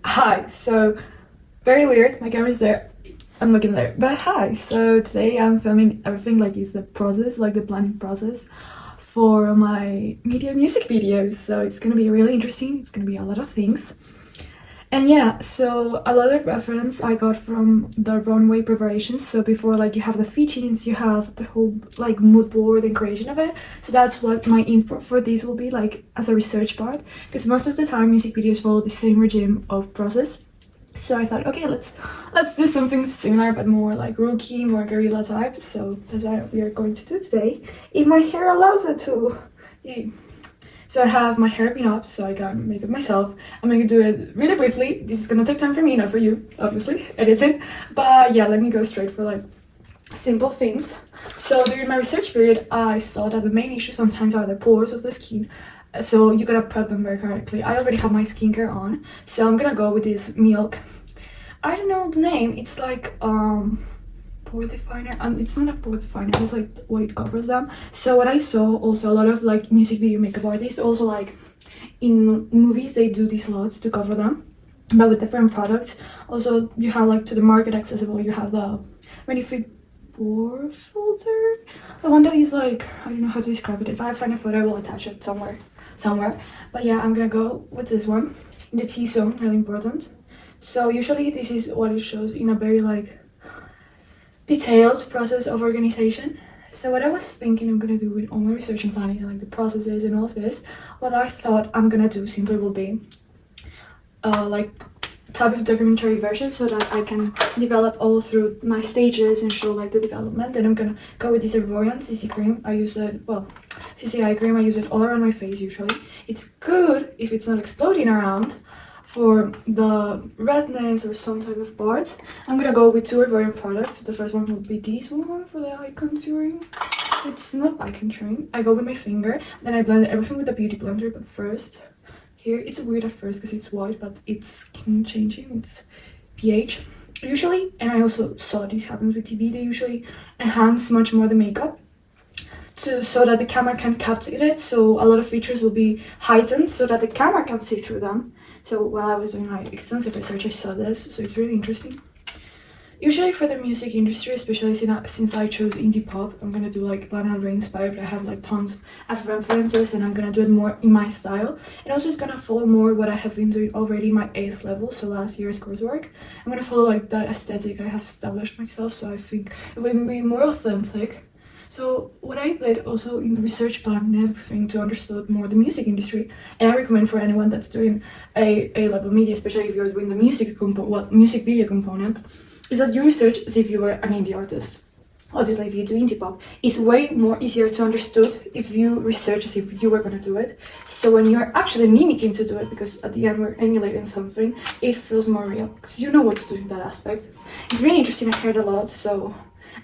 Hi, so very weird. My camera's there. I'm looking there. But hi, so today I'm filming everything like it's the process, like the planning process for my media music videos. So it's gonna be really interesting. It's gonna be a lot of things. And yeah, so a lot of reference I got from the runway preparations. So before like you have the fittings, you have the whole like mood board and creation of it. So that's what my input for this will be like as a research part. Because most of the time music videos follow the same regime of process. So I thought, okay, let's do something similar but more like rookie, more guerrilla type. So that's what we are going to do today, if my hair allows it to. Yay. So I have my hair pin up, so I can make it myself. I'm gonna do it really briefly. This is gonna take time for me, not for you, obviously, editing. But yeah, let me go straight for like simple things. So during my research period, I saw that the main issue sometimes are the pores of the skin. So you gotta prep them very correctly. I already have my skincare on, so I'm gonna go with this milk. I don't know the name. It's like pore definer, and it's not a pore definer, it's like what it covers them. So what I saw also, a lot of like music video makeup artists also like in movies they do these lots to cover them, but with different products. Also you have like to the market accessible, you have the Benefit pore filter, the one that is like, I don't know how to describe it. If I find a photo I will attach it somewhere. But yeah, I'm gonna go with this one in the T-zone, really important. So usually this is what it shows in a very like detailed process of organization. So what I was thinking I'm gonna do with all my research and planning, like the processes and all of this, what I thought I'm gonna do simply will be like type of documentary version, so that I can develop all through my stages and show like the development. And I'm gonna go with this Avoyan CC cream. I use it, well, CCI cream, I use it all around my face usually. It's good if it's not exploding around for the redness or some type of parts. I'm gonna go with two Avoyan products. The first one will be this one for the eye contouring. It's not eye contouring. I go with my finger, then I blend everything with a beauty blender. But first, here it's weird at first because it's white, but it's skin changing. It's pH usually, and I also saw this happens with TV. They usually enhance much more the makeup so that the camera can capture it. So a lot of features will be heightened so that the camera can see through them. So while I was doing like extensive research, I saw this, so it's really interesting. Usually for the music industry, especially since I chose indie pop, I'm gonna do like Lana Del Rey inspired. I have like tons of references, and I'm gonna do it more in my style. And also it's gonna follow more what I have been doing already in my AS level, so last year's coursework. I'm gonna follow like that aesthetic I have established myself, so I think it will be more authentic. So what I did also in the research plan and everything to understand more the music industry, and I recommend for anyone that's doing a level media, especially if you're doing the music video component, is that you research as if you were an indie artist. Obviously, if you do indie pop, it's way more easier to understand if you research as if you were gonna do it. So when you're actually mimicking to do it, because at the end we're emulating something, it feels more real because you know what to do in that aspect. It's really interesting. I heard a lot, so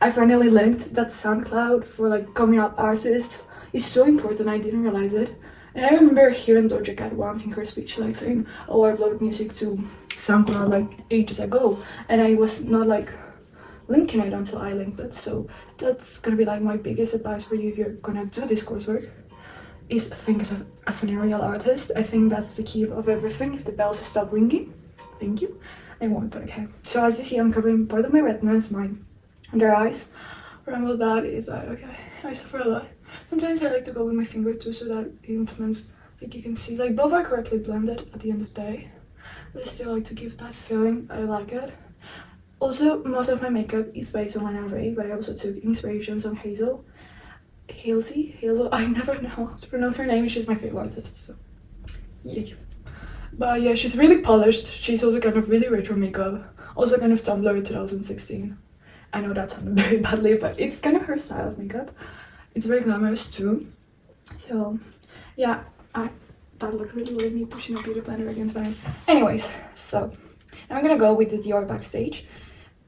I finally linked that SoundCloud for like coming up artists is so important. I didn't realize it. And I remember hearing Doja Cat once in her speech like saying, oh, I upload music to SoundCloud like ages ago, and I was not like linking it until I linked it. So that's gonna be like my biggest advice for you if you're gonna do this coursework, is think as an aerial artist. I think that's the key of everything. If the bells stop ringing, thank you, they won't, but okay. So as you see, I'm covering part of my redness, my under eyes. Remember that is like, okay, I suffer a lot. Sometimes I like to go with my finger too, so that it implements, like you can see, like both are correctly blended at the end of the day, but I still like to give that feeling. I like it. Also, most of my makeup is based on Lana Del Rey, but I also took inspirations on Hazel. I never know how to pronounce her name. She's my favorite artist, so yeah. But yeah, she's really polished. She's also kind of really retro makeup. Also kind of Tumblr 2016. I know that sounded very badly, but it's kind of her style of makeup. It's very glamorous too. So yeah, that looked really weird, me pushing a beauty blender against my... Anyways, so I'm gonna go with the Dior Backstage.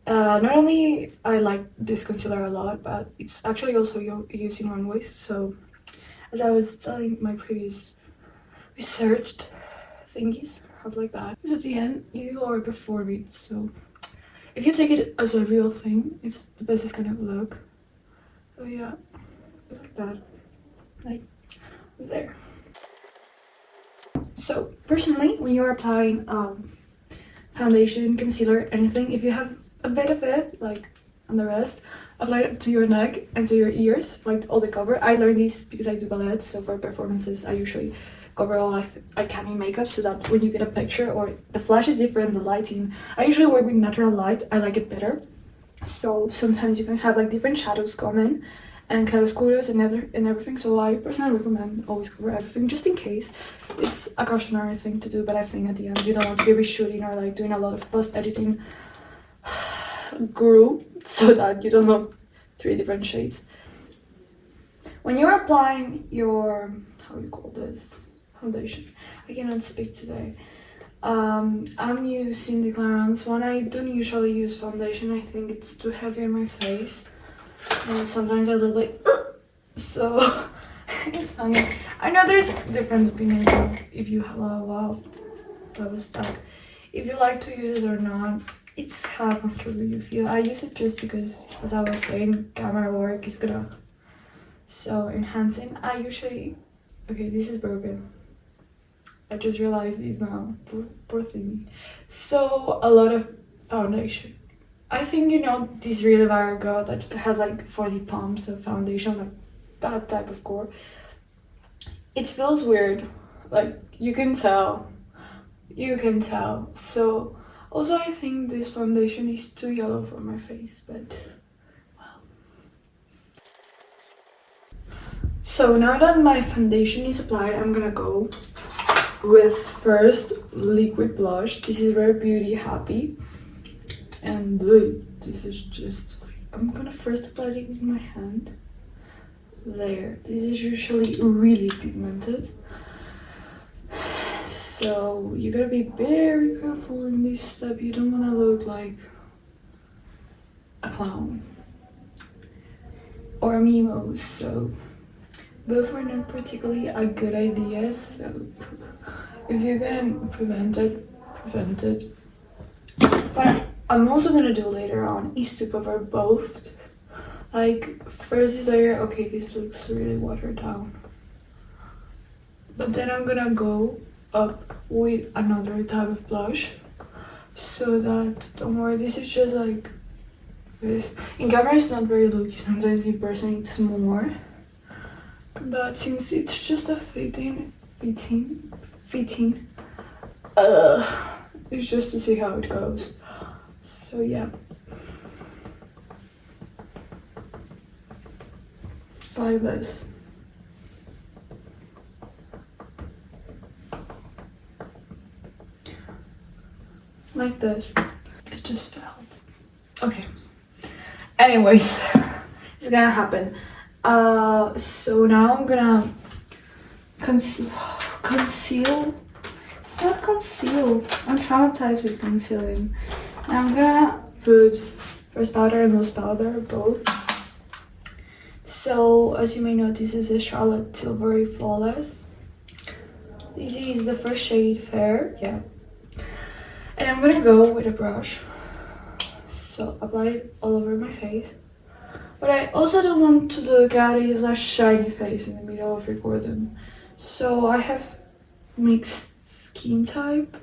Not only I like this concealer a lot, but it's actually also used in runways. So as I was telling my previous researched thingies, how like that. Because at the end, you are performing, so if you take it as a real thing, it's the best it's gonna look. So yeah, like that, like there. So personally, when you're applying foundation, concealer, anything. If you have a bit of it, like on the rest, apply it to your neck and to your ears, like all the cover. I learned these because I do ballet, so for performances I usually cover all I can in makeup, so that when you get a picture, or the flash is different, the lighting, I usually work with natural light, I like it better. So sometimes you can have like different shadows come in and claroscuros and everything. So I personally recommend always cover everything, just in case. It's a cautionary thing to do, but I think at the end you don't want to be reshooting or like doing a lot of post editing guru, so that you don't look 3 different shades. When you're applying your, how you call this, foundation, I cannot speak today. I'm using the Clarins one. I don't usually use foundation, I think it's too heavy on my face, and sometimes I look like so it's funny. I know there's different opinions of if you have wow, that was stuck, if you like to use it or not. It's how comfortable you feel. I use it just because, as I was saying, camera work is gonna so enhancing. I usually, okay, this is broken, I just realized this now, poor thing. So a lot of foundation. I think, you know, this really viral girl that has like 40 pumps of foundation, like that type of core. It feels weird, like you can tell. So also I think this foundation is too yellow for my face, but well. So now that my foundation is applied, I'm gonna go with first liquid blush. This is Rare Beauty Happy, and this is just, I'm gonna first apply it with my hand. There, this is usually really pigmented, so you gotta be very careful in this step. You don't want to look like a clown or a mimo, so both are not particularly a good idea. So if you can prevent it. What I'm also gonna do later on is to cover both. Like first this layer, okay, this looks really watered down, but then I'm gonna go up with another type of blush, so that, don't worry, this is just like this. In camera it's not very looky, sometimes in person it's more, but since it's just a fitting, it's just to see how it goes. So yeah, like this. Like this. It just felt okay. Anyways, it's gonna happen. So now I'm gonna conceal. It's not conceal. I'm traumatized with concealing. Now I'm gonna put first powder and loose powder, both. So as you may know, this is a Charlotte Tilbury Flawless. This is the first shade, Fair, yeah. And I'm gonna go with a brush, so apply it all over my face. But I also don't want to look at it as a shiny face in the middle of recording. So I have mixed skin type,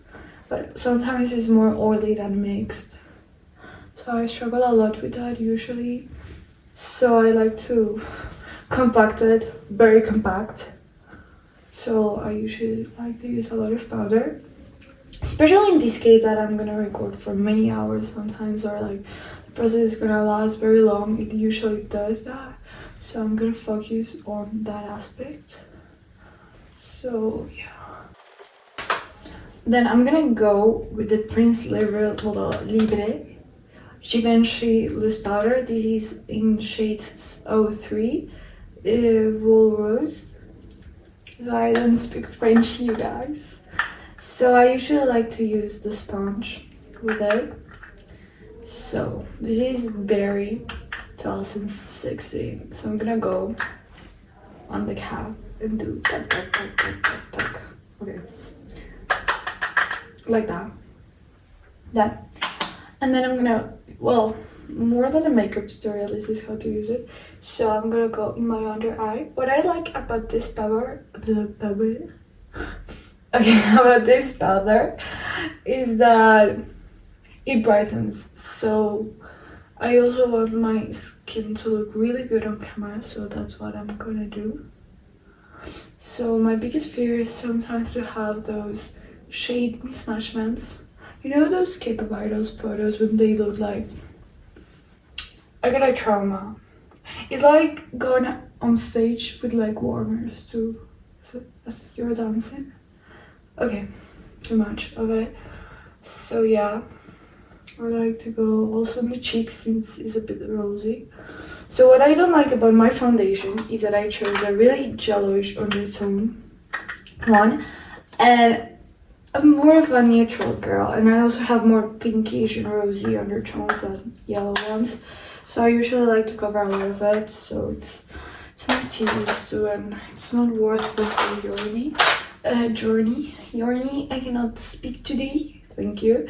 but sometimes it's more oily than mixed. So I struggle a lot with that usually. So I like to compact it, very compact. So I usually like to use a lot of powder. Especially in this case that I'm gonna record for many hours sometimes, or like the process is gonna last very long. It usually does that, so I'm gonna focus on that aspect. So yeah, then I'm gonna go with the Prince Libre Givenchy loose powder. This is in shades 03 Vol Rose. So I don't speak French, you guys. So I usually like to use the sponge with it. So this is Berry 2016. So I'm gonna go on the cap and do tuck. Okay, like that. That, and then I'm gonna, well, more than a makeup tutorial, this is how to use it. So I'm gonna go in my under eye. What I like about this powder is that it brightens. So I also want my skin to look really good on camera, so that's what I'm gonna do. So my biggest fear is sometimes to have those shade mismatchments. You know those K-pop idols photos when they look like I got a trauma. It's like going on stage with like warmers too as you're dancing. Okay, too much of it. So yeah, I like to go also on the cheeks since it's a bit rosy. So what I don't like about my foundation is that I chose a really yellowish undertone one, and I'm more of a neutral girl, and I also have more pinkish and rosy undertones than yellow ones. So I usually like to cover a lot of it, so it's not tedious too, and it's not worth the whole journey. I cannot speak today. Thank you.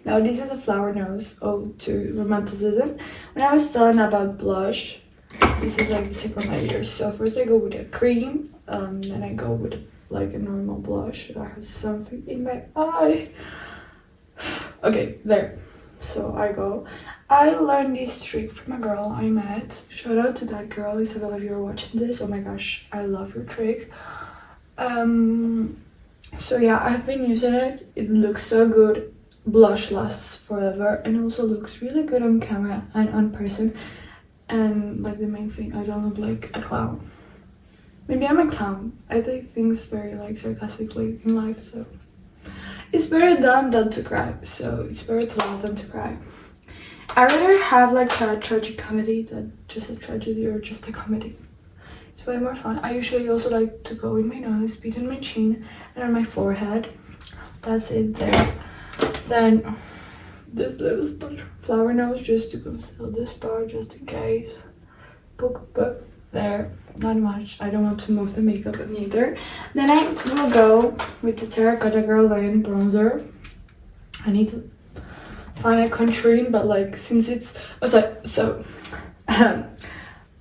Now this is a flower nose ode to romanticism. When I was telling about blush, this is like the second layer. So first I go with a cream, then I go with like a normal blush. I have something in my eye. Okay, there. So I learned this trick from a girl I met. Shout out to that girl, Isabella, if you're watching this. Oh my gosh, I love your trick. So yeah, I've been using it. It looks so good. Blush lasts forever and also looks really good on camera and on person. And like the main thing, I don't look like a clown. Maybe I'm a clown. I take things very like sarcastically in life, so it's better done than to cry. So it's better to laugh than to cry. I rather have like a tragic comedy than just a tragedy or just a comedy. It's way more fun. I usually also like to go in my nose, between my chin, and on my forehead. That's it there. Then this little flower nose just to conceal this part, just in case. Book there. Not much. I don't want to move the makeup neither. Then I will go with the Terracotta Girl Lane bronzer. I need to find a contouring, but like since it's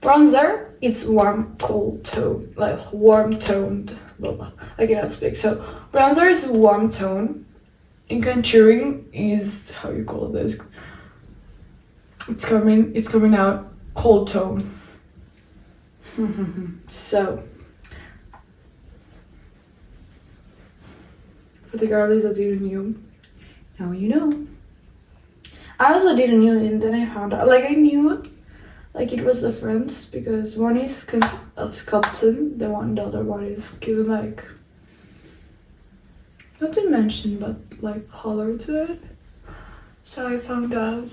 bronzer, it's warm, cold tone, like warm toned. Blah, blah. I cannot speak. So bronzer is warm tone. And contouring is how you call this. It's coming out cold tone. So for the girlies that didn't know, now you know. I also didn't know, and then I found out. Like I knew, like it was the friends because one is sculpting, the other one is given like not dimension but like color to it. So I found out,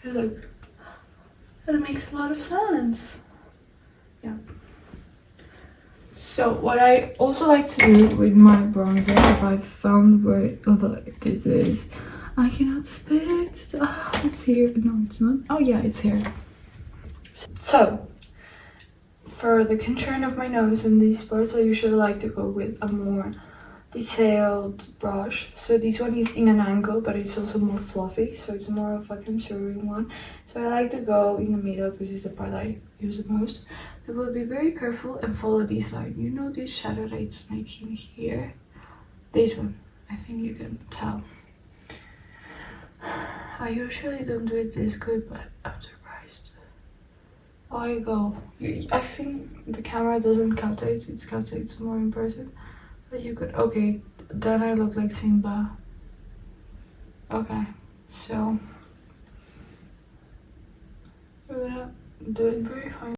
I was like, that makes a lot of sense. Yeah. So what I also like to do with my bronzer, if I found where this is, I cannot speak. It's here. No, it's not. Oh yeah, it's here. So for the contouring of my nose and these parts, I usually like to go with a more detailed brush. So this one is in an angle, but it's also more fluffy, so it's more of a contouring one. So I like to go in the middle because it's the part I use the most. So we'll be very careful and follow this line. You know this shadow that it's making here? This one, I think you can tell. I usually don't do it this good, but I'm surprised. I go. I think the camera doesn't capture it, it captures more in person. But you could, okay, then I look like Simba. Okay, so we're gonna do it very fine.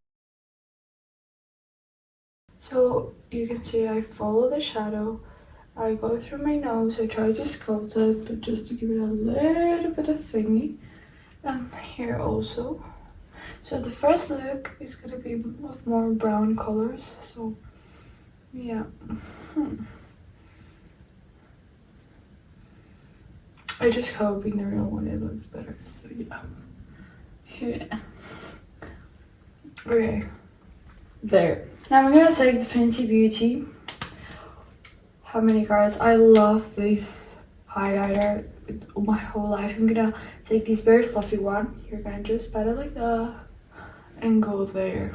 So you can see I follow the shadow. I go through my nose. I try to sculpt it, but just to give it a little bit of thingy. And here also. So the first look is gonna be of more brown colors. So yeah. I just hope in the real one it looks better. So yeah. Here. Okay. There. Now I'm gonna take the Fenty Beauty. How many cards? I love this highlighter with my whole life. I'm gonna take this very fluffy one. You're gonna just pat it like that and go there.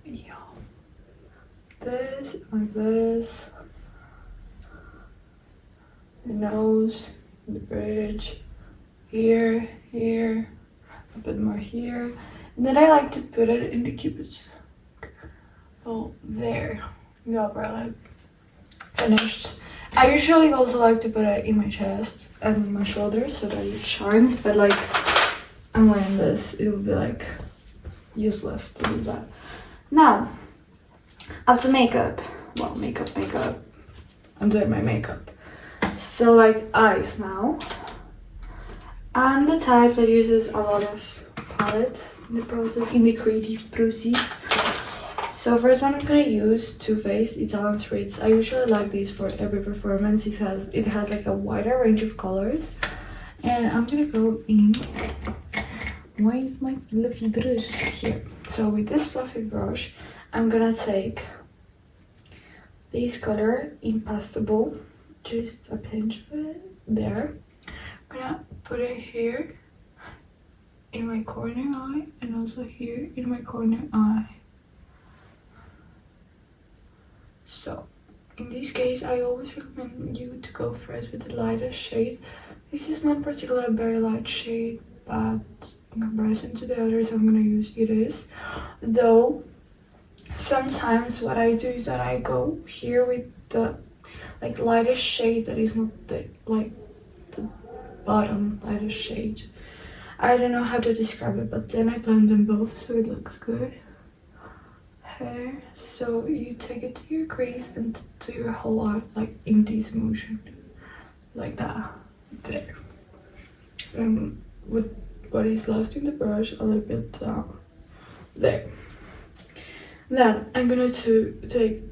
Yeah. This, like this. the nose, the bridge, here, here, a bit more here. And then I like to put it in the cupid's bowl there, in the upper lip. Finished. I usually also like to put it in my chest and my shoulders so that it shines, but like I'm wearing this, it would be like useless to do that. Now, up to makeup. Well, makeup. I'm doing my makeup. So like eyes now. I'm the type that uses a lot of palettes in the process, in the creative process. So first one I'm gonna use Too Faced Italian Streets. I usually like these for every performance. It has like a wider range of colors. And I'm gonna go in. Why is my fluffy brush here? So with this fluffy brush, I'm gonna take this color in Pastel, just a pinch of it there. I'm gonna put it here in my corner eye and also here in my corner eye. So in this case, I always recommend you to go first with the lightest shade. This is not particularly a very light shade, but in comparison to the others, I'm gonna use this. Though sometimes what I do is that I go here with the like lightest shade that is not the bottom lightest shade. I don't know how to describe it, but then I blend them both so it looks good. Hair. So you take it to your crease and to your whole eye, like in this motion, like that, there. And with what is left in the brush, a little bit down, there. Then I'm gonna take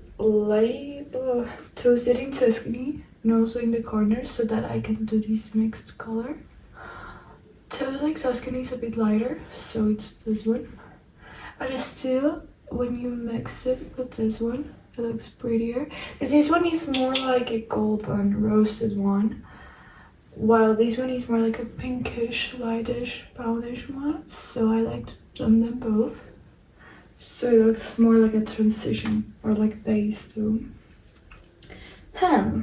toast it in Tuscany and also in the corners so that I can do this mixed color. Toast like Tuscany is a bit lighter, so it's this one. But it's still, when you mix it with this one, it looks prettier. Because this one is more like a gold one, roasted one. While this one is more like a pinkish, lightish, brownish one. So I like to blend them both. So it looks more like a transition or like base too.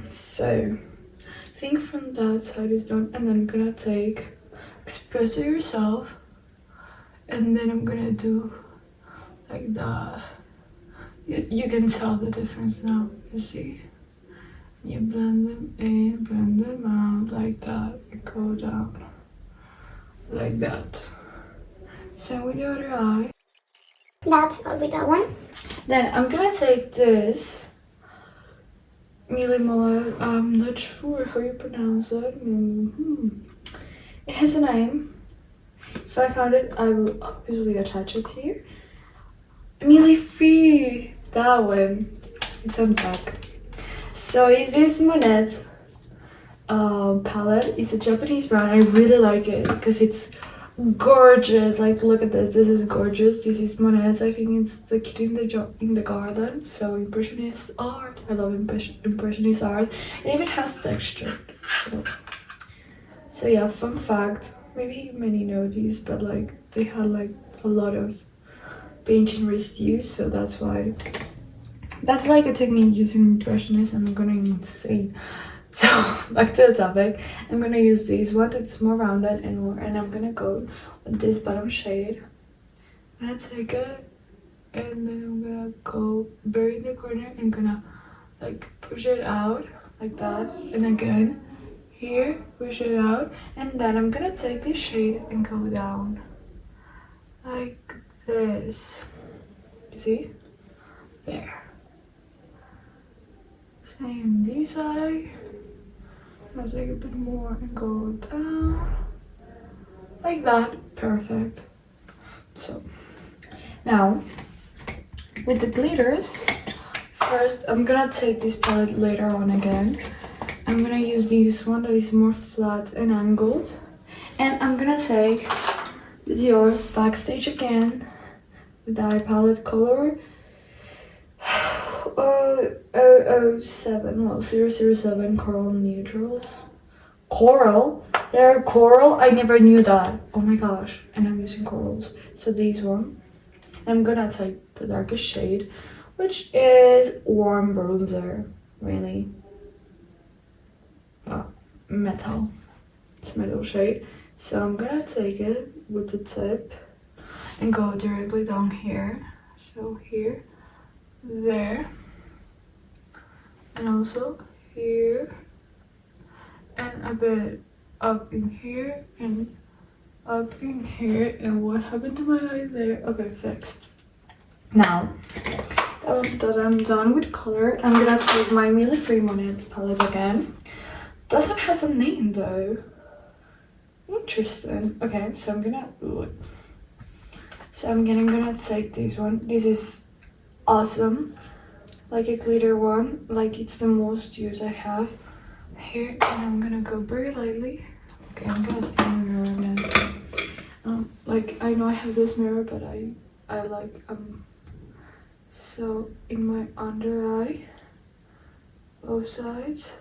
So I think from that side is done, and then I'm gonna take Express It Yourself, and then I'm gonna do like that. You can tell the difference now, you see. You blend them in, blend them out like that, and go down like that. Same with the other eye. That's all with that one. Then I'm gonna take this Mille Mole, I'm not sure how you pronounce it. It has a name. If I found it, I will obviously attach it here. Mille Free, that one. It's on the back. So is this Monet palette. It's a Japanese brand. I really like it because it's gorgeous. Like, look at this. This is gorgeous. This is Monet. I think it's the kid in the garden. So impressionist art. I love impressionist art. It even has texture. So yeah, fun fact. Maybe many know these, but like they had like a lot of painting residues, so that's why. That's like a technique using impressionist, and I'm gonna insane. So back to the topic. I'm gonna use this one that's more rounded and I'm gonna go with this bottom shade. I'm gonna take it and then I'm gonna go very in the corner and gonna like push it out like that, and again here push it out, and then I'm gonna take this shade and go down like this. You see? There. Same this eye. I'll take a bit more and go down like that. Perfect. So now with the glitters, first I'm gonna take this palette later on again. I'm gonna use this one that is more flat and angled, and I'm gonna take the Dior Backstage again with the eye palette color 007, well 007 Coral Neutrals. Coral? They're coral? I never knew that. Oh my gosh. And I'm using corals. So these one. I'm gonna take the darkest shade, which is warm bronzer. Really. Oh, metal. It's metal shade. So I'm gonna take it with the tip and go directly down here. So here, there, and also here, and a bit up in here and up in here. And what happened to my eye there? Okay, fixed. Now that I'm done with color, I'm gonna take my Mille Free palette again. Doesn't have a name though. Interesting. Okay, so I'm gonna take this one. This is awesome, like a glitter one, like it's the most use I have here. And I'm gonna go very lightly. Okay, I'm gonna see my mirror again. Like I know I have this mirror, but I like so in my under eye, both sides.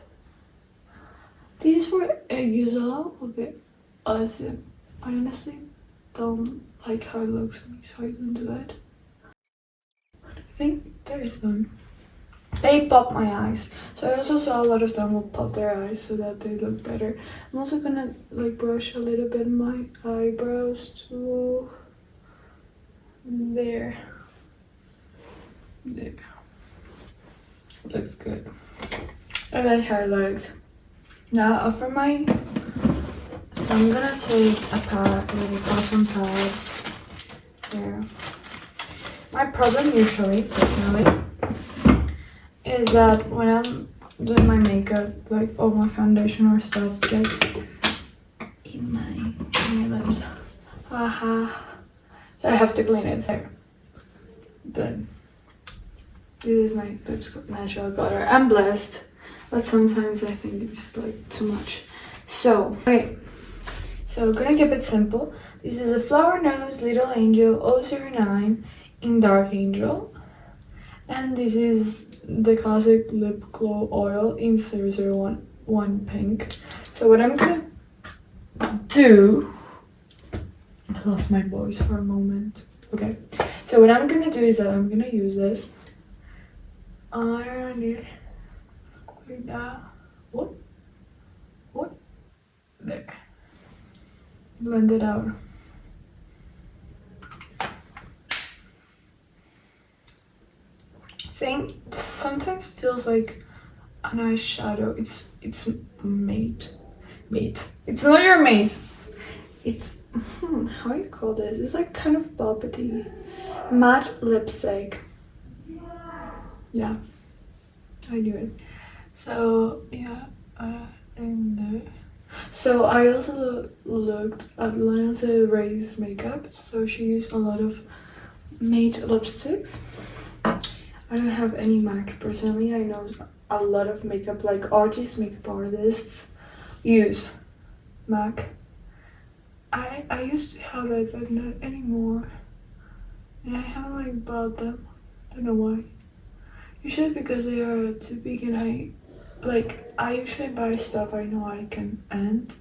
These were usual a bit awesome. I honestly don't like how it looks on me, so I don't do it. I think there is them. They pop my eyes, so I also saw a lot of them will pop their eyes so that they look better. I'm also gonna like brush a little bit my eyebrows to there. Looks good. I like highlights. Now for my, so I'm gonna take a little cotton pad here. My problem usually, personally, is that when I'm doing my makeup, like all my foundation or stuff gets in my lips. Haha. So I have to clean it. There. Done. This is my lips natural color. I'm blessed, but sometimes I think it's like too much. So, okay. So we're gonna keep it simple. This is a Flower Nose Little Angel 009 in Dark Angel. And this is the classic lip glow oil in 001 pink. So what I'm gonna do, I lost my voice for a moment. Okay, so what I'm gonna do is that I'm gonna use this, iron it like that. What? There. Blend it out. Thing sometimes feels like an eyeshadow. It's mate. It's not your mate. It's how do you call this? It's like kind of bubbly matte lipstick. Yeah, I do it. So yeah, in there. So I also looked at Lana Del Rey's makeup. So she used a lot of matte lipsticks. I don't have any MAC personally. I know a lot of makeup, like makeup artists use MAC. I used to have it, but not anymore. And I haven't like bought them. Don't know why. Usually because they are too big, and I usually buy stuff I know I can end,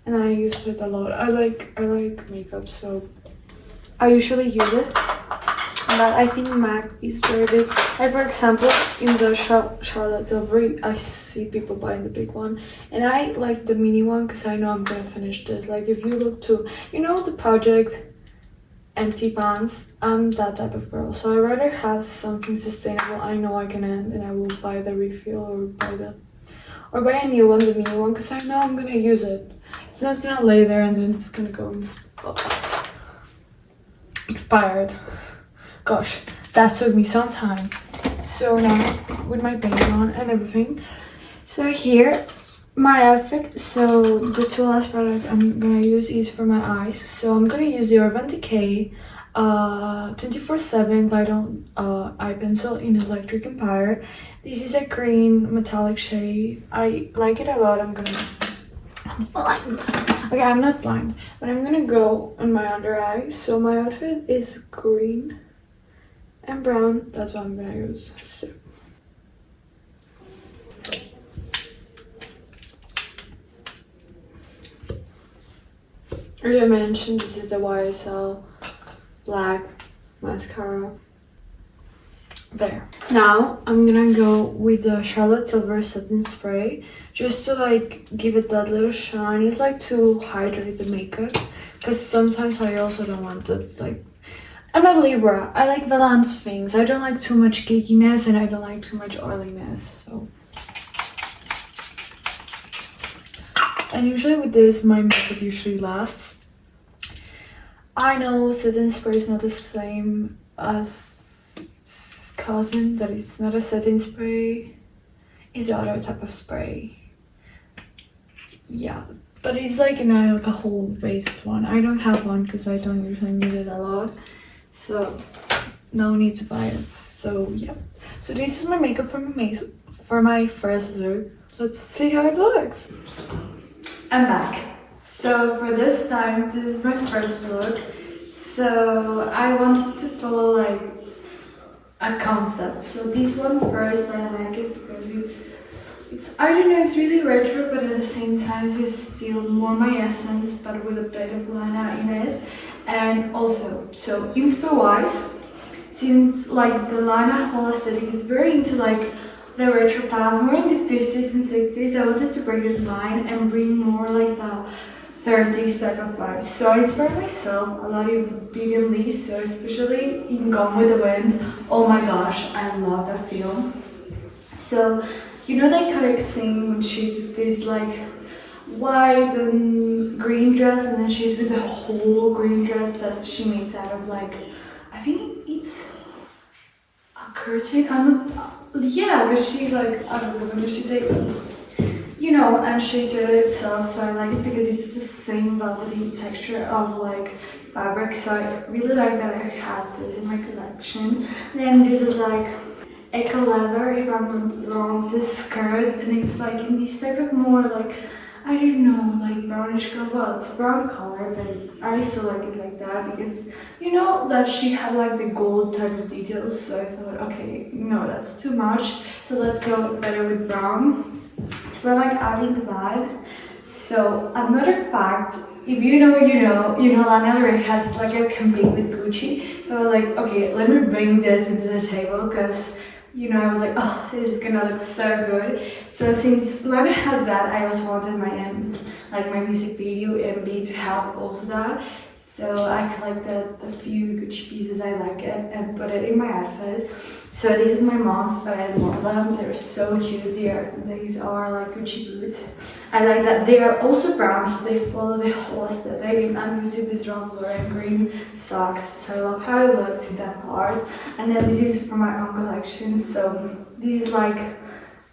and I use it a lot. I like makeup, so I usually use it. But I think MAC is very big. Like for example, in the Charlotte Tilbury, I see people buying the big one, and I like the mini one because I know I'm gonna finish this. Like if you look to, you know, the project Empty Pants, I'm that type of girl. So I'd rather have something sustainable I know I can end, and I will buy the refill or buy a new one, the mini one, because I know I'm gonna use it. It's not gonna lay there and then it's gonna go expired. Gosh, that took me some time. So now with my base on and everything. So here, my outfit. So the two last product I'm gonna use is for my eyes. So I'm gonna use the Urban Decay 24/7 Vital eye pencil in Electric Empire. This is a green metallic shade. I like it a lot. I'm blind. Okay, I'm not blind, but I'm gonna go on my under eye. So my outfit is green and brown. That's what I'm gonna use. So as I mentioned, this is the YSL black mascara. There. Now I'm gonna go with the Charlotte Tilbury Setting Spray just to like give it that little shine. It's like to hydrate the makeup because sometimes I also don't want it like. I'm a Libra. I like balanced things. I don't like too much cakiness and I don't like too much oiliness. So, and usually with this, my makeup usually lasts. I know setting spray is not the same as its cousin. That it's not a setting spray. It's the other type of spray. Yeah, but it's like a whole based one. I don't have one because I don't usually need it a lot. So no need to buy it. So yeah. So this is my makeup for my first look. Let's see how it looks. I'm back. So for this time, this is my first look. So I wanted to follow like a concept. So this one first, I like it because it's I don't know, it's really retro, but at the same time it's still more my essence, but with a bit of liner in it. And also, so inspo wise, since like the liner whole aesthetic is very into like the retro past, more in the 50s and 60s, I wanted to bring it line and bring more like the 30s type of vibes. So I inspired myself a lot of Vivian Lee, so especially in Gone with the Wind. Oh my gosh, I love that film. So you know that kind of scene when she's with this like white and green dress, and then she's with the whole green dress that she makes out of like, I think it's a curtain. Yeah, because she's like, I don't know, when she take you know, and she's doing it itself. So I like it because it's the same velvety texture of like fabric. So I really like that I had this in my collection. Then this is like Eco leather, if I'm not wrong, this skirt, and it's like in this type of more like, I don't know, like brownish color. Well, it's brown color, but I still like it like that because you know that she had like the gold type of details. So I thought, okay, no, that's too much. So let's go better with brown. So we're like adding the vibe. So another fact, if you know, Lana Del Rey has like a campaign with Gucci. So I was like, okay, let me bring this into the table because I was like, oh, this is gonna look so good. So since Lana has that, I also wanted my music video MV to have also that. So I collected the few Gucci pieces I like it and put it in my outfit. So this is my mom's, but I love them. They're so cute. These are like Gucci boots. I like that they are also brown, so they follow the whole aesthetic. And I'm using this Rambler and green socks, so I love how it looks in that part. And then this is from my own collection. So this is like,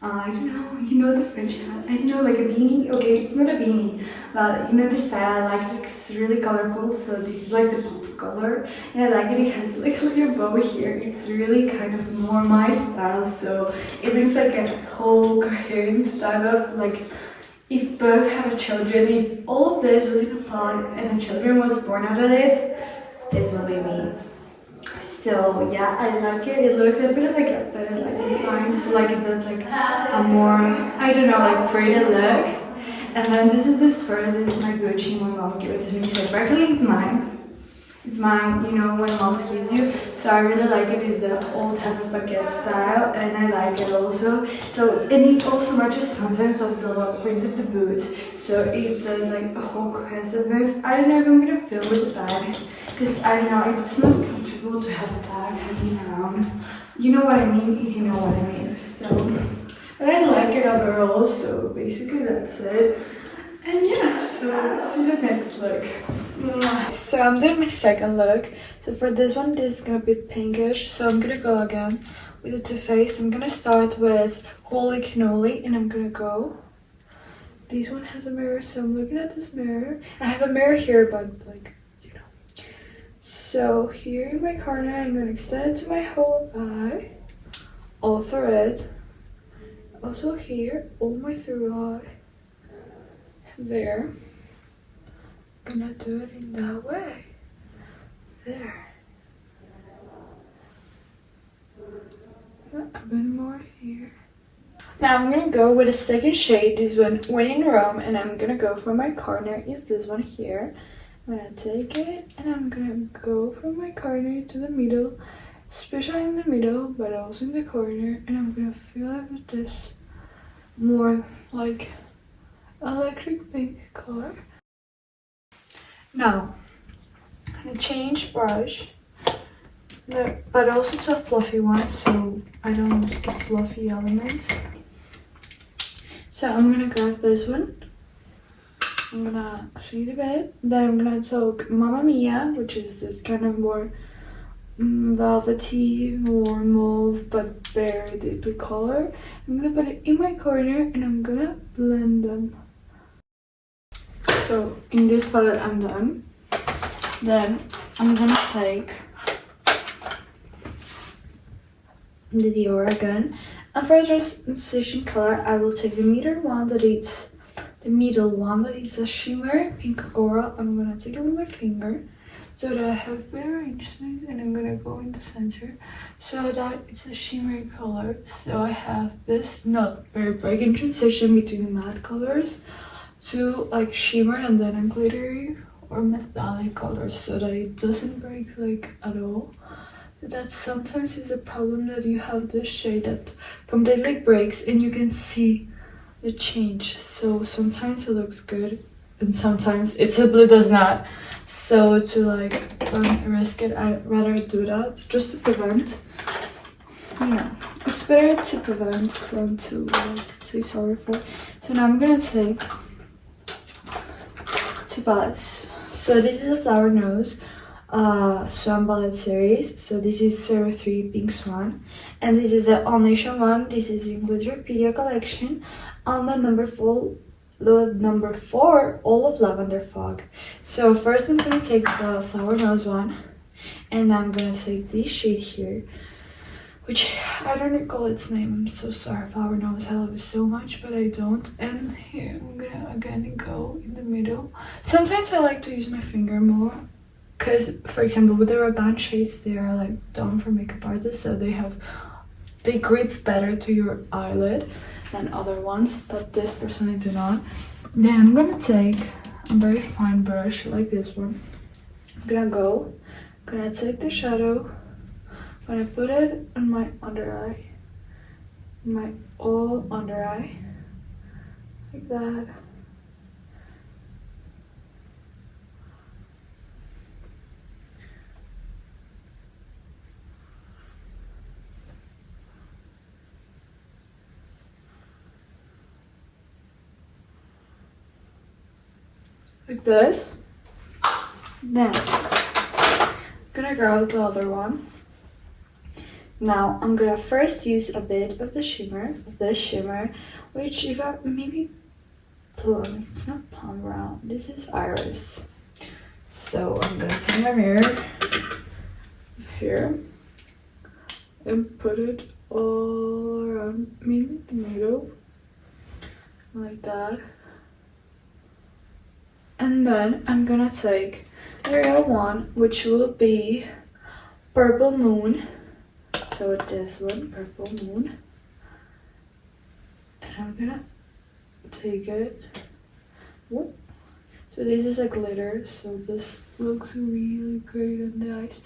I don't know, the French hat. I don't know, like a beanie. Okay, it's not a beanie, but the style. I like it. It's really colorful. So this is like the pop color, and I like it. It has like a little bow here. It's really kind of more my style. So it brings like a whole coherent style of like, if both had a children, if all of this was in a pot and a children was born out of it, this will be me. So yeah, I like it. It looks a bit like inclined, so like it does like a more, I don't know, like pretty look. And then this is this purse. This is my Gucci. My mom gave it to me. So practically it's mine. It's mine, when mom's gives you. So I really like it. It's the old type of baguette style, and I like it also. So and it also matches sometimes of the print of the boot. So it does like a whole cohesiveness. I don't know if I'm gonna fill with the bag, because I don't know, it's not comfortable to have a bag hanging around. You know what I mean? If you know what I mean. So, but I like it overall. So basically that's it. And yeah, so let's see the next look. So I'm doing my second look. So for this one, this is gonna be pinkish. So I'm gonna go again with the Too Faced. I'm gonna start with Holy Cannoli, and I'm gonna go. This one has a mirror, so I'm looking at this mirror. I have a mirror here, but like, So here in my corner, I'm gonna extend it to my whole eye, all through it. Also here, all my through eye. There. I'm gonna do it in that way. There. A bit more here. Now I'm gonna go with a second shade, this one, When in Rome, and I'm gonna go for my corner, is this one here. I'm gonna take it, and I'm gonna go from my corner to the middle, especially in the middle, but also in the corner, and I'm gonna fill it with this more like electric pink color. Now, I'm gonna change brush, but also to a fluffy one, so I don't want the fluffy elements. So I'm gonna grab this one. I'm gonna shade a bit. Then I'm gonna take Mamma Mia, which is this kind of more velvety, more mauve, but very deeply color. I'm gonna put it in my corner and I'm gonna blend them. So in this palette I'm done. Then I'm gonna take the Dior again. And for the transition color, I will take the middle one that is a shimmer pink coral. I'm gonna take it with my finger so that I have better arrangement, and I'm gonna go in the center so that it's a shimmery color. So I have this not very breaking transition between the matte colors to like shimmer and then a glittery or metallic colors, so that it doesn't break like at all. That sometimes is a problem, that you have this shade that completely breaks and you can see the change. So sometimes it looks good and sometimes it simply does not. So to like risk it, I'd rather do that just to prevent. You know, it's better to prevent than to like say sorry for. So now I'm gonna take two palettes. So this is a flower nose Swan palette series. So this is 03 Pink Swan, and this is an All Nation one. This is in Glitterpedia collection. My number 4, All of Lavender Fog. So first I'm gonna take the flower nose one, and I'm gonna take this shade here, which I don't recall its name. I'm so sorry, flower nose. I love it so much, but I don't. And here I'm gonna again go in the middle. Sometimes I like to use my finger more, because for example with the Rabanne shades, they are like done for makeup artists, so they grip better to your eyelid than other ones, but this personally do not. Then I'm gonna take a very fine brush like this one. I'm gonna take the shadow, I'm gonna put it on my under eye, my all under eye, like that. Like this. Then I'm gonna grab the other one. Now I'm gonna first use a bit of the shimmer, which if I maybe plum, it's not plum brown, this is iris. So I'm gonna take my mirror here and put it all around, mainly the middle, like that. And then I'm gonna take the real one, which will be Purple Moon. So this one, Purple Moon. And I'm gonna take it. Whoop. So this is a glitter, so this looks really great on the eyes.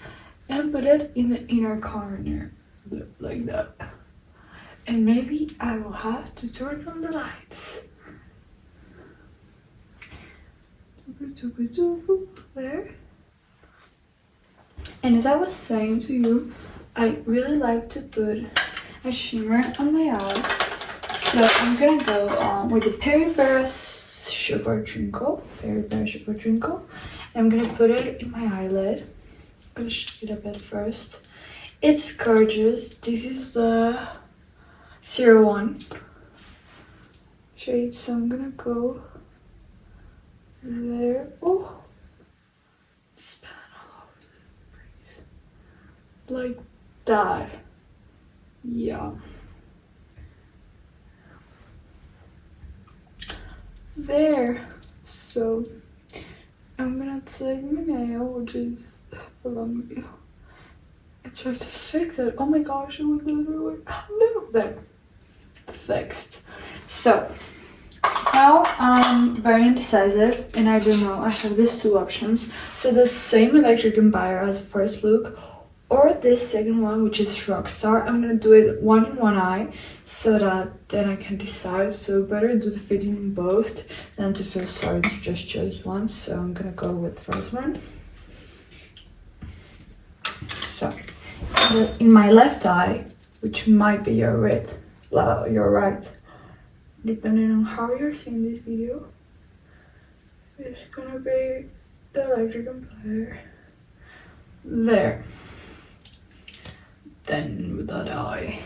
And put it in the inner corner, like that. And maybe I will have to turn on the lights. There. And as I was saying to you, I really like to put a shimmer on my eyes. So I'm gonna go on with the Peri Peri Sugar Twinkle. I'm gonna put it in my eyelid. I'm gonna shake it a bit first. It's gorgeous. This is the 01 shade, so I'm gonna go there. Oh, spilling all over the place. Like that. Yeah. There. So I'm gonna take my nail, which is a long nail, and try to fix it. Oh my gosh, it went the other way. No, there. Fixed. So now I'm very indecisive and I don't know. I have these two options. So the same electric Empire as the first look, or this second one, which is Rockstar. I'm gonna do it one in one eye so that then I can decide. So better do the fitting in both than to feel sorry to just choose one. So I'm gonna go with the first one. So in my left eye, which might be your right, depending on how you're seeing this video, it's gonna be the electric amplifier there. Then with that eye,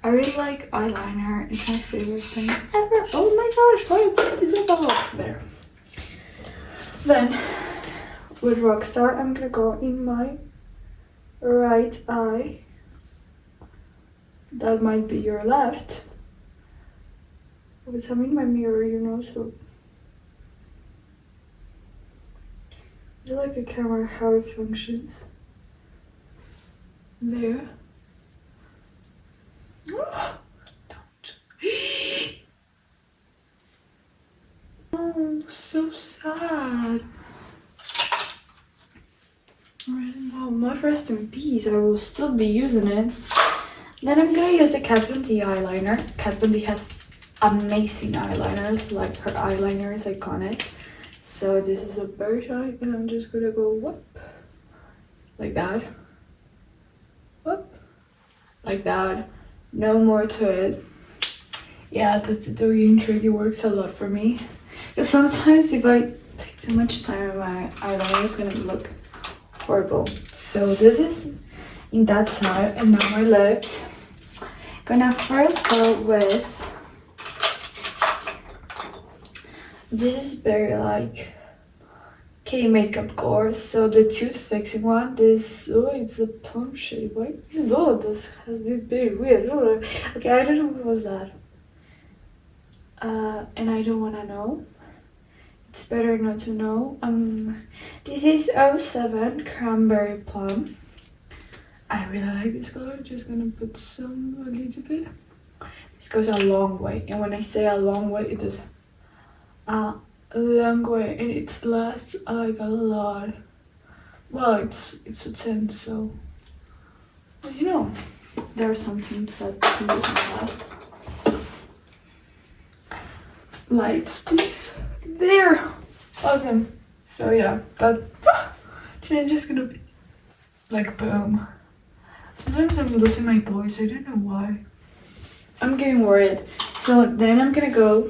I really like eyeliner. It's my favorite thing ever. Oh my gosh, why is it all there? Then with Rockstar, I'm gonna go in my right eye. That might be your left. Because I'm in my mirror, you know, so I like a camera, how it functions. There. Don't. Oh, so sad. Well, not rest in peace. I will still be using it. Then I'm gonna use the Kat Von D eyeliner. Kat Von D has amazing eyeliners. Like, her eyeliner is iconic. So this is a bird's eye, and I'm just gonna go whoop, like that. Whoop, like that. No more to it. Yeah, the tutorial trick, it works a lot for me. Because sometimes if I take too much time on my eyeliner, it's gonna look horrible. So this is in that side, and now my lips. Gonna first go with, this is very like K-makeup course. So the tooth fixing one, this, oh, it's a plum shade. Why is all this has been very weird? Oh, okay, I don't know what was that. And I don't wanna know. It's better not to know. This is 07 Cranberry Plum. I really like this color. Just gonna put some, a little bit. This goes a long way, and when I say a long way, it is a long way, and it lasts like a lot. Well, it's a 10, so, well, you know, there are some things that doesn't last. Lights, please. There. Awesome. So yeah, that change is gonna be like boom. Sometimes I'm losing my voice. I don't know why. I'm getting worried. So then I'm gonna go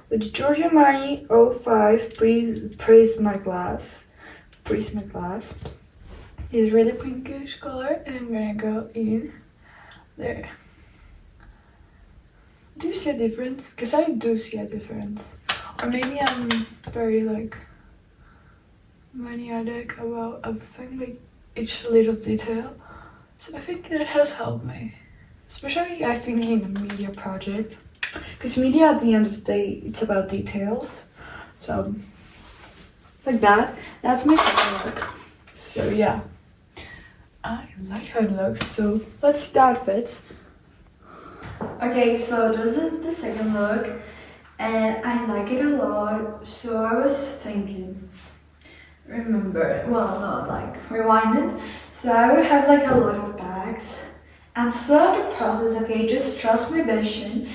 with Giorgio Armani 05 Prisma Glass. It's really pinkish color, and I'm gonna go in there. Do you see a difference? Because I do see a difference. Or maybe I'm very like maniac about everything, like each little detail. So I think that has helped me. Especially I think in a media project. Because media at the end of the day, it's about details. So like that. That's my second look. So yeah. I like how it looks. So let's see the outfits. Okay, so this is the second look, and I like it a lot. So I was thinking, rewind it. So I will have like a lot of bags. I'm still in the process, okay? Just trust my vision.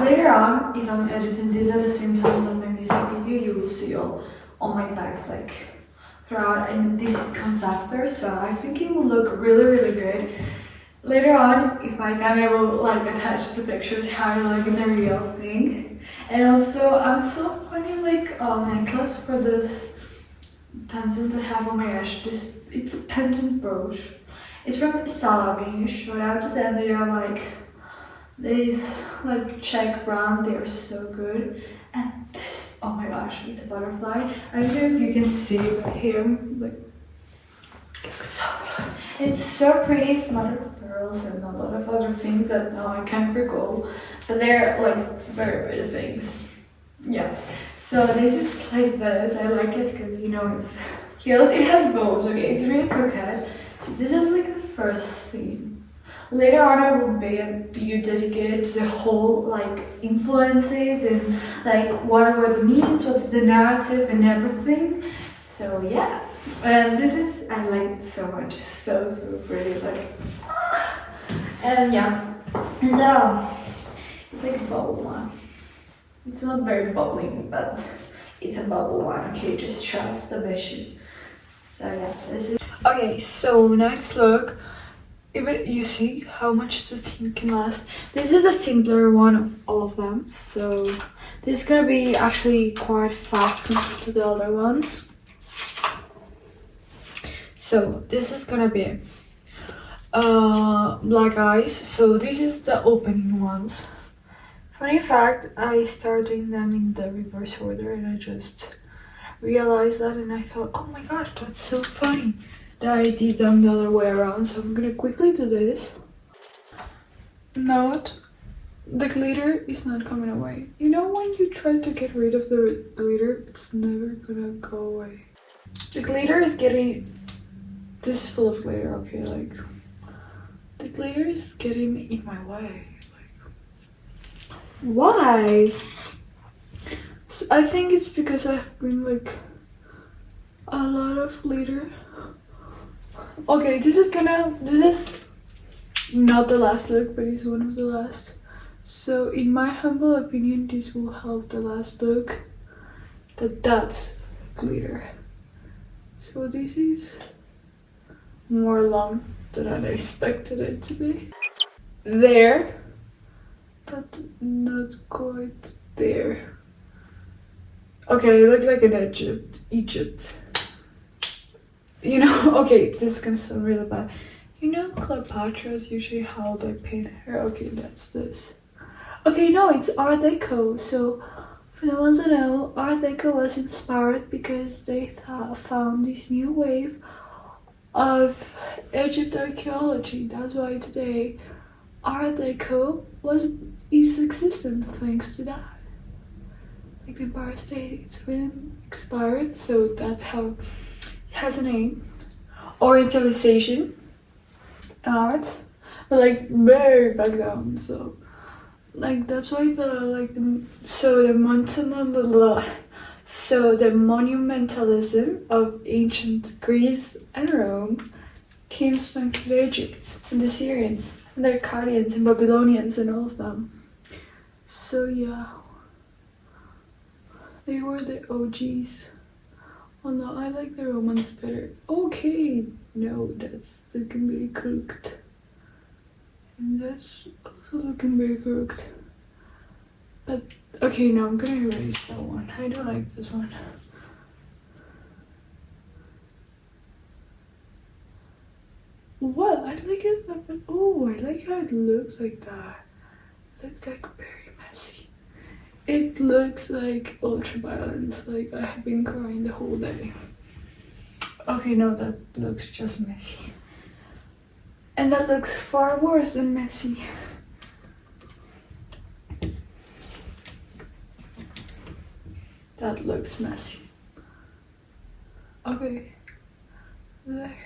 Later on, if I'm editing this at the same time as my music video, you will see all my bags like throughout, and this comes after. So I think it will look really, really good. Later on, if I can, I will like attach the pictures how I like in the real thing. And also, I'm still finding like a necklace for this pendant I have. Oh my gosh, it's a pendant brooch. It's from Style Avenue. Shout out to them. They are like these like check brown. They are so good. And this, oh my gosh, it's a butterfly. I don't know if you can see it here. Like, so good. It's so pretty. It's made of pearls and a lot of other things that now I can't recall, but they're like very pretty things. Yeah. So this is like this. I like it because you know it has bows. Okay, it's really coquette. So this is like the first scene. Later on, I will be a video dedicated to the whole like influences and like what were the meanings, what's the narrative and everything. So yeah. And this is, I like it so much, so pretty, like. And yeah, so it's like a bubble one. It's not very bubbling, but it's a bubble one. Okay, just trust the vision. So yeah, this is. Okay, so next look. Even you see how much the thing can last. This is a simpler one of all of them, so this is gonna be actually quite fast compared to the other ones. So this is gonna be black eyes. So this is the opening ones. Funny fact, I started doing them in the reverse order and I just realized that and I thought, oh my gosh, that's so funny that I did them the other way around. So I'm gonna quickly do this. Note, the glitter is not coming away. You know when you try to get rid of the glitter, it's never gonna go away. The glitter is getting, this is full of glitter, okay, like, the glitter is getting in my way. Like, why? So I think it's because I've been like, a lot of glitter. Okay, this is not the last look, but it's one of the last. So in my humble opinion, this will help the last look. That's glitter. So this is more long than I expected it to be. There, but not quite there. Okay, I look like an Egypt. You know, okay, this is gonna sound really bad. You know Cleopatra's usually how they paint hair? Okay, that's this. Okay, no, it's Art Deco. So for the ones that know, Art Deco was inspired because they found this new wave of Egypt archaeology. That's why today Art Deco is existent thanks to that. Like the Empire State, it's really expired, so that's how it has a name. Orientalization art, but like very back down. So like that's why the monumentalism of ancient Greece and Rome came thanks to the Egypts and the Syrians and the Akkadians and Babylonians and all of them. So yeah, they were the OGs. Oh no, I like the Romans better. Okay, no, that's looking very crooked. And that's also looking very crooked. But, okay, no, I'm gonna erase that one. I don't like this one. What? I like it, but oh, I like how it looks like that. It looks like very messy. It looks like ultra-violence, like I have been crying the whole day. Okay, no, that looks just messy. And that looks far worse than messy. That looks messy. Okay, there.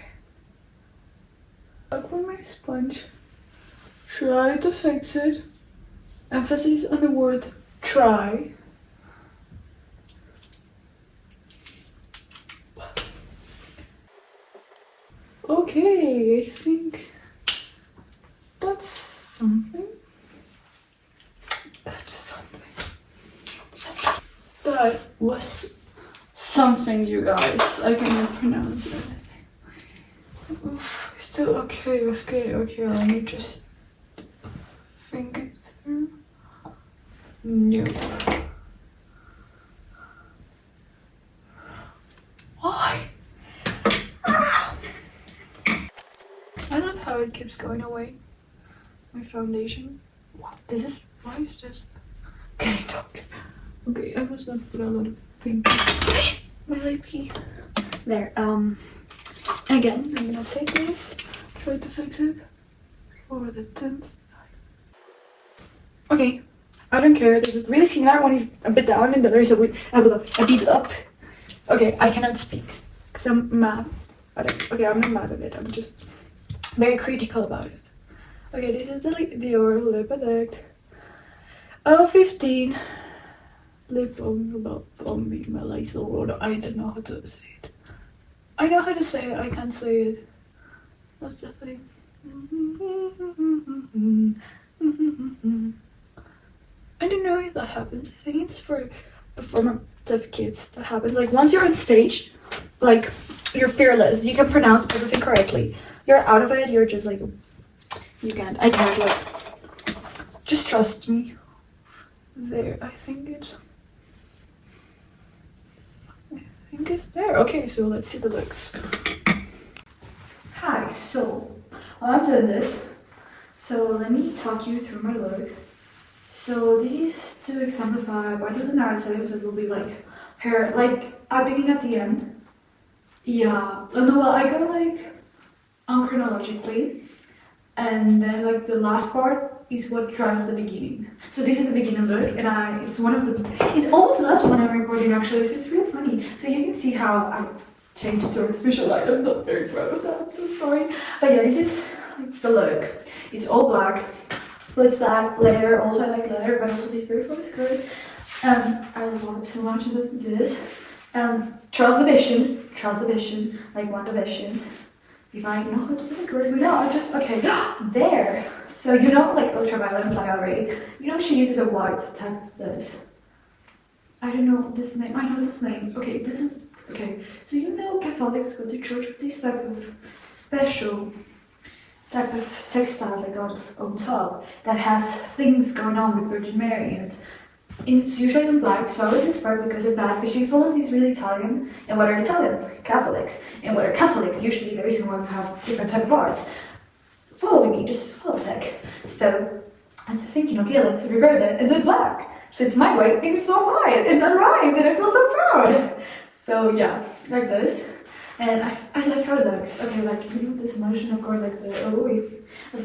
Look with my sponge. Try to fix it. Emphasis on the word try. Okay, I think that's something. That's something. That was something, you guys. I cannot pronounce anything. Oof, still okay, let me just think it through. No. Why? I love how it keeps going away. My foundation. What? Why is this? Can I talk? Okay, I must not put a lot of things. My light pee. There, and again, I'm gonna take this, try to fix it for the 10th time. Okay, I don't care. There's a really similar one is a bit down and the other is a bit up. Okay, I cannot speak because I'm mad at it. Okay, I'm not mad at it. I'm just very critical about it. Okay, this is the Dior Lip Addict 015 lip balm, Malaysia. I don't know how to say it. I know how to say it, I can't say it. That's the thing. I don't know if that happens. I think it's for performative kids that happens. Like once you're on stage, like you're fearless. You can pronounce everything correctly. You're out of it. You're just like you can't. I can't. Like just trust me. There. I think it's there. Okay, so let's see the looks. Hi. So while I'm doing this, so let me talk you through my look. So this is to exemplify part of the narrative, so it will be like hair, like I begin at the end. Yeah, no, well, I go like chronologically, and then like the last part is what drives the beginning. So this is the beginning look, and it's almost the last one I'm recording actually, so it's really funny. So you can see how I changed to artificial light. I'm not very proud of that, I'm so sorry. But yeah, this is like the look. It's all black. With black leather, also I like leather, but also this very full skirt. I love it so much. With this. Charles the Vision, like WandaVision. If I know how to do it correctly now, I just okay. There. So you know, like ultraviolet and already. You know she uses a white type of this. I don't know this name. I know this name. Okay, this is okay. So you know Catholics go to church with this type of special type of textile that goes on top that has things going on with Virgin Mary in it. And it's usually in black, so I was inspired because of that, because she follows these really Italian, and what are Italian? Catholics. And what are Catholics? Usually the reason why we have different type of arts. Follow me, just follow tech. So I was thinking, okay, let's revert it and do it black. So it's my way, and it's so white, and that rhymes, and I feel so proud. So yeah, like this. And I like how it looks. Okay, like, you know, this motion of going like this, of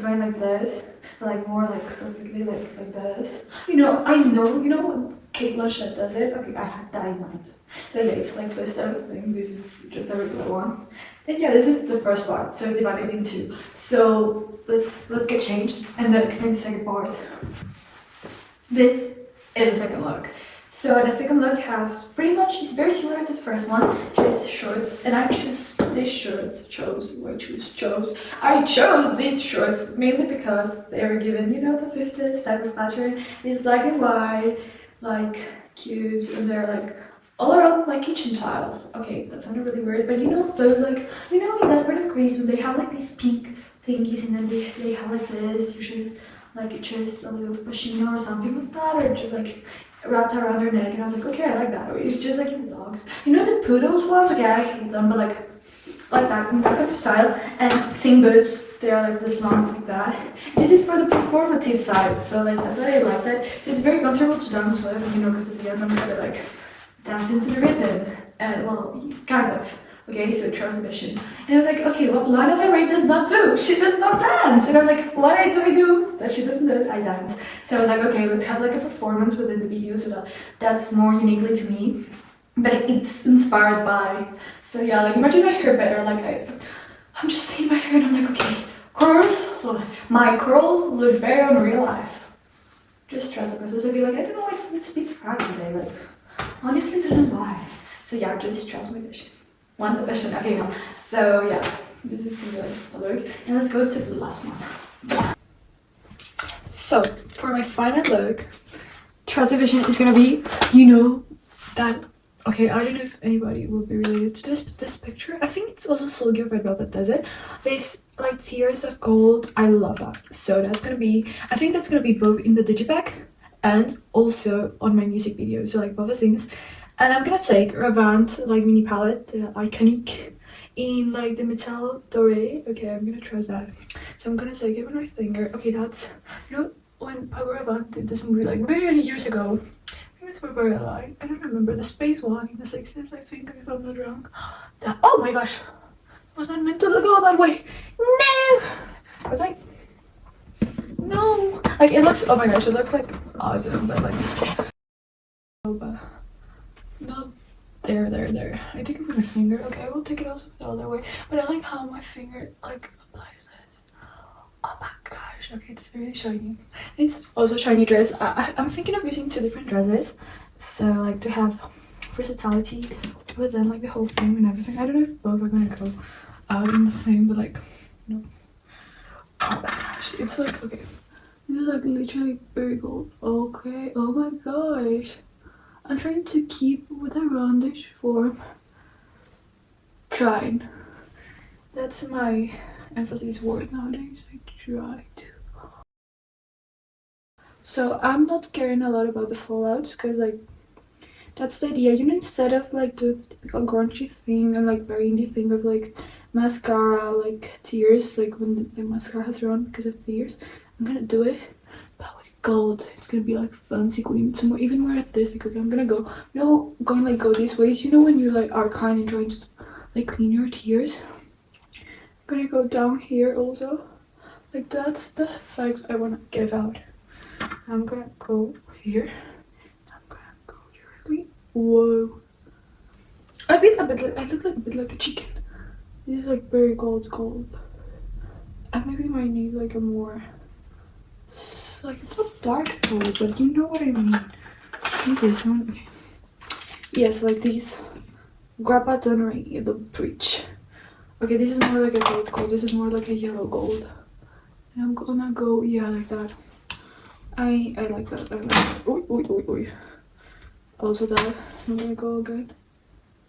going like this, like more like perfectly like this. You know what Kate Blanchett does it? Okay, I had that in mind. So yeah, it's like this type of thing. This is just a regular one. And yeah, this is the first part, so it's divided in two. So let's get changed and then explain the second part. This is the second look. So the second look has pretty much, it's very similar to the first one, just shorts, and I chose these shorts, I chose these shorts mainly because they were given, you know, the 50s type of pattern, these black and white, like, cubes, and they're like, all around like kitchen tiles. Okay, that sounded really weird, but you know, those like, you know, in that part of Greece, when they have like these pink thingies, and then they have like this, usually like just a little pashino or something like that, or just like wrapped around her neck, and I was like, okay, I like that. Or it's just like in the dogs. You know the poodles ones? Okay, I hate them, but like that, in that type of style. And same boots, they're like this long, like that. This is for the performative side, so like that's why I like that. So it's very comfortable to dance with, you know, because at the end I'm gonna like dance into the rhythm. And well, kind of. Okay, so transmission. And I was like, okay, what Lana Del Rey does not do? She does not dance. And I'm like, what do I do that she doesn't do? I dance. So I was like, okay, let's have like a performance within the video so that's more uniquely to me. But it's inspired by. So yeah, like imagine my hair better. Like I'm just seeing my hair and I'm like, okay, my curls look better in real life. Just trust the process. Okay, like I don't know, it's a bit fragile today. Like honestly, I don't know why. So yeah, just trust my vision. WandaVision. Okay, no. So yeah, this is the look, and let's go to the last one. So for my final look, Vision is gonna be, you know, that. Okay, I don't know if anybody will be related to this, but this picture, I think it's also Solgi of Red Velvet does it. This like tears of gold, I love that. So that's gonna be, I think that's gonna be both in the digipack and also on my music video. So like both the things. And I'm gonna take Ravant like mini palette, the iconic in like the metal doré. Okay, I'm gonna try that. So I'm gonna take it with my finger. Okay, that's, you know, when Pablo Ravant did this movie like many years ago. I think it's Barbarella. I don't remember, the space one in the 60s, I think, if I'm not wrong. That, oh my gosh, was not meant to go that way. No, was I? No, like it looks. Oh my gosh, it looks like awesome, but like, oh, but. Not there. I take it with my finger. Okay, I will take it also the other way. But I like how my finger like applies this. Oh my gosh. Okay, it's really shiny. It's also shiny dress. I'm thinking of using two different dresses. So like to have versatility but then like the whole thing and everything. I don't know if both are gonna go out in the same, but like no. Oh my gosh, it's like okay. This is like literally very gold. Okay, oh my gosh. I'm trying to keep with a roundish form. Trying. That's my emphasis word nowadays. I try to. So I'm not caring a lot about the fallouts because like that's the idea, you know, instead of like the typical grungy thing and like very indie thing of like mascara, like tears, like when the mascara has run because of tears, I'm gonna do it but with gold. It's gonna be like fancy queen, somewhere even more artistic. Okay, I'm gonna go, you know, going like go these ways, you know, when you like are kind of trying to like clean your tears. I'm gonna go down here also, like that's the effect I want to give out. I'm gonna go here. I'm gonna go directly. Whoa. I look like a bit like a chicken. This is like very gold. I maybe might need like a more, like it's not dark gold, but you know what I mean. I think this one. Okay. Yes, like these. Grappa done right, the breach. Okay, this is more like a gold. This is more like a yellow gold. And I'm gonna go, yeah, like that. I like that. I like that. Oi. Also that. I'm gonna go again.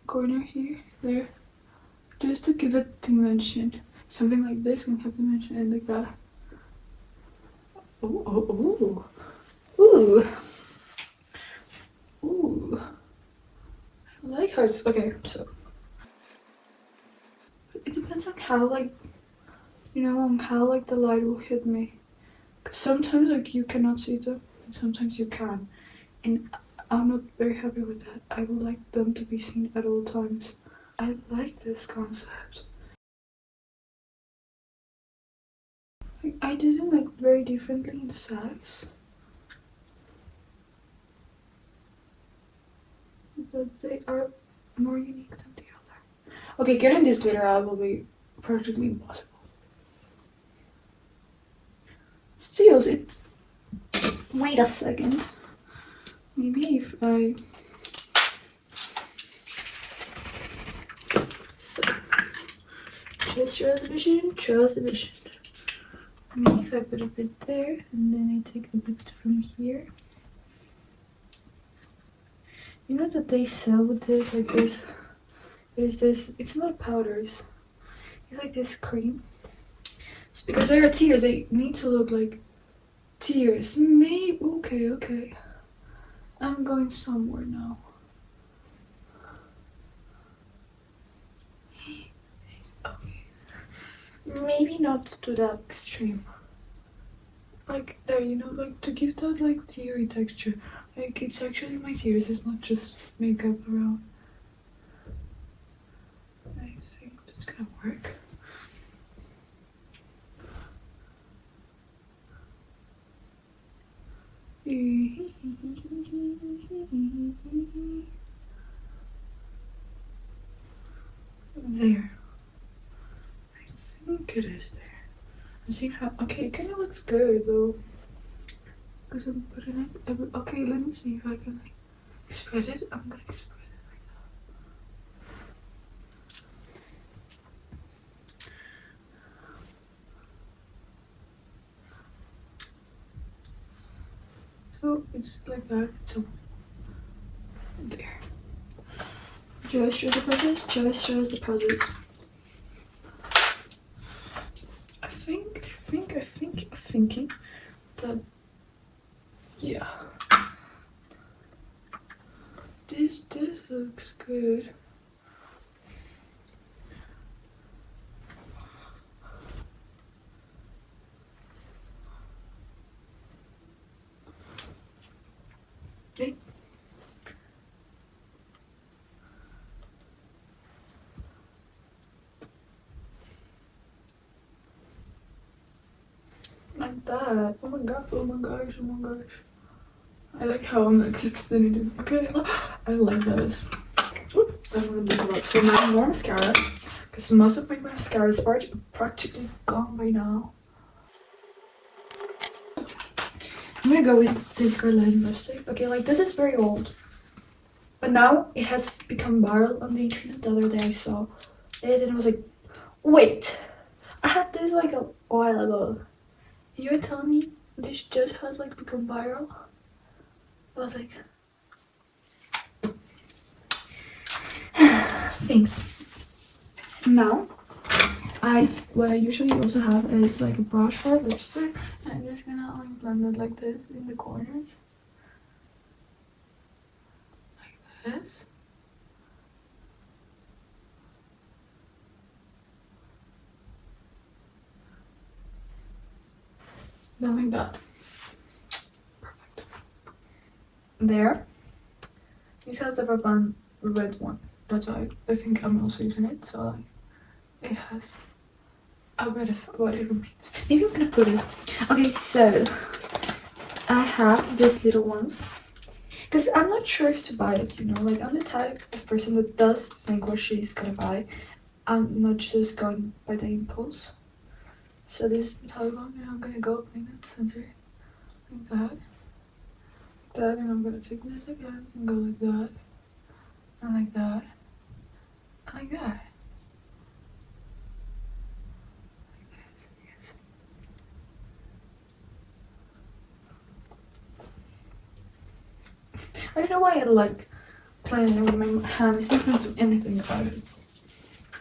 Corner here, there. Just to give it dimension. Something like this can have dimension and like that. Ooh. I like how it's, okay, so. It depends on how like, you know, on how like the light will hit me. Cause sometimes like you cannot see them and sometimes you can. And I'm not very happy with that. I would like them to be seen at all times. I like this concept. Like, I did them like very differently in size. That they are more unique than the other. Okay, getting this glitter out will be practically impossible. Still, it. Wait a second. Maybe if I. So, just trust the vision. Maybe if I put a bit there and then I take a bit from here. You know that they sell with this, like this. There's this. It's not powders. It's like this cream. It's because they are tears. They need to look like tears. Maybe. Okay. I'm going somewhere now. Okay. Maybe not to that extreme. Like there, you know, like to give that like teary texture. Like it's actually my tears. It's not just makeup around. I think that's gonna work. There. I think it is there. I see how. Okay, it kind of looks good though. Because I'm putting it. Okay, let me see if I can like spread it. I'm gonna spread it like that. So it's like that. So there. Just trust the process. I'm thinking that, yeah, this looks good. Okay. Like that. Oh my gosh. I like how I'm like extending it. Okay, I like that. Oop, I'm gonna do a lot. So now more mascara. Because most of my mascara is practically gone by now. I'm gonna go with this Guerlain lipstick. Okay, like this is very old. But now it has become viral on the internet. The other day I saw it and I was like, wait, I had this like a while ago. You're telling me this just has like become viral? I was like, thanks. Now, what I usually also have is like a brush for lipstick. I'm just gonna like blend it like this in the corners. Like this. Then like that. Perfect. There. This has the red one. That's why I think I'm also using it. So like, it has a bit of what it remains. Maybe I'm gonna put it. Okay, so I have these little ones. Because I'm not sure if to buy it, you know? Like, I'm the type of person that does think what she's gonna buy. I'm not just going by the impulse. So this is how I'm gonna go in the center. Like that. Like that. And I'm gonna take this again and go like that. And like that. And like that. I don't know why I like playing it with my hands. Not gonna do anything about it.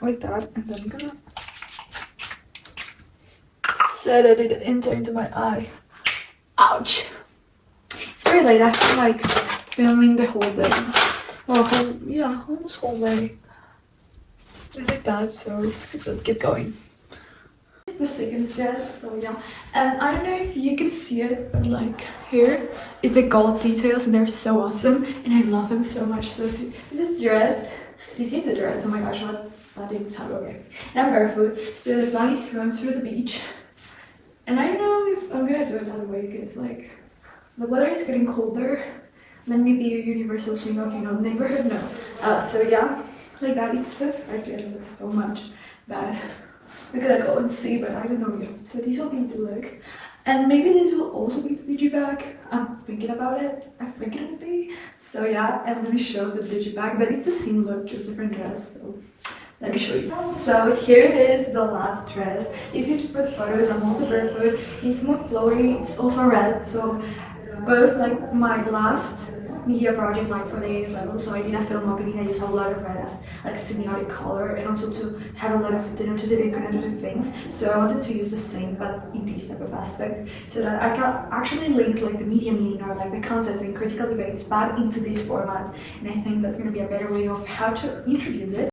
Like that, and then I'm gonna set it into my eye. Ouch! It's very late. I feel like filming the whole day. Well, yeah, almost whole day. Like that. So let's get going. The second dress, so yeah, and I don't know if you can see it, but like here is the gold details and they're so awesome and I love them so much. So this is a dress. This is a dress. Oh my gosh, that didn't sound okay. And I'm barefoot, so the plan is to run through the beach. And I don't know if I'm gonna do it all the way because like the weather is getting colder. Let me be a universal swing, okay, no neighborhood, no. So yeah, like that. It says right there, that's so much bad. We're gonna go and see, but I don't know yet. So this will be the look. And maybe this will also be the digibag. I'm thinking about it. I think it will be. So yeah, and let me show the digibag. But it's the same look, just different dress. So let me show you. So here it is, the last dress. This is for the photos. I'm also barefoot. It's more flowy. It's also red. So both like my last media project like for the AS level, so I did a film opening. I used a lot of red as like semiotic color and also to have a lot of denotative and connotative things. So I wanted to use the same but in this type of aspect so that I can actually link like the media meaning or like the concepts and critical debates back into this format, and I think that's going to be a better way of how to introduce it.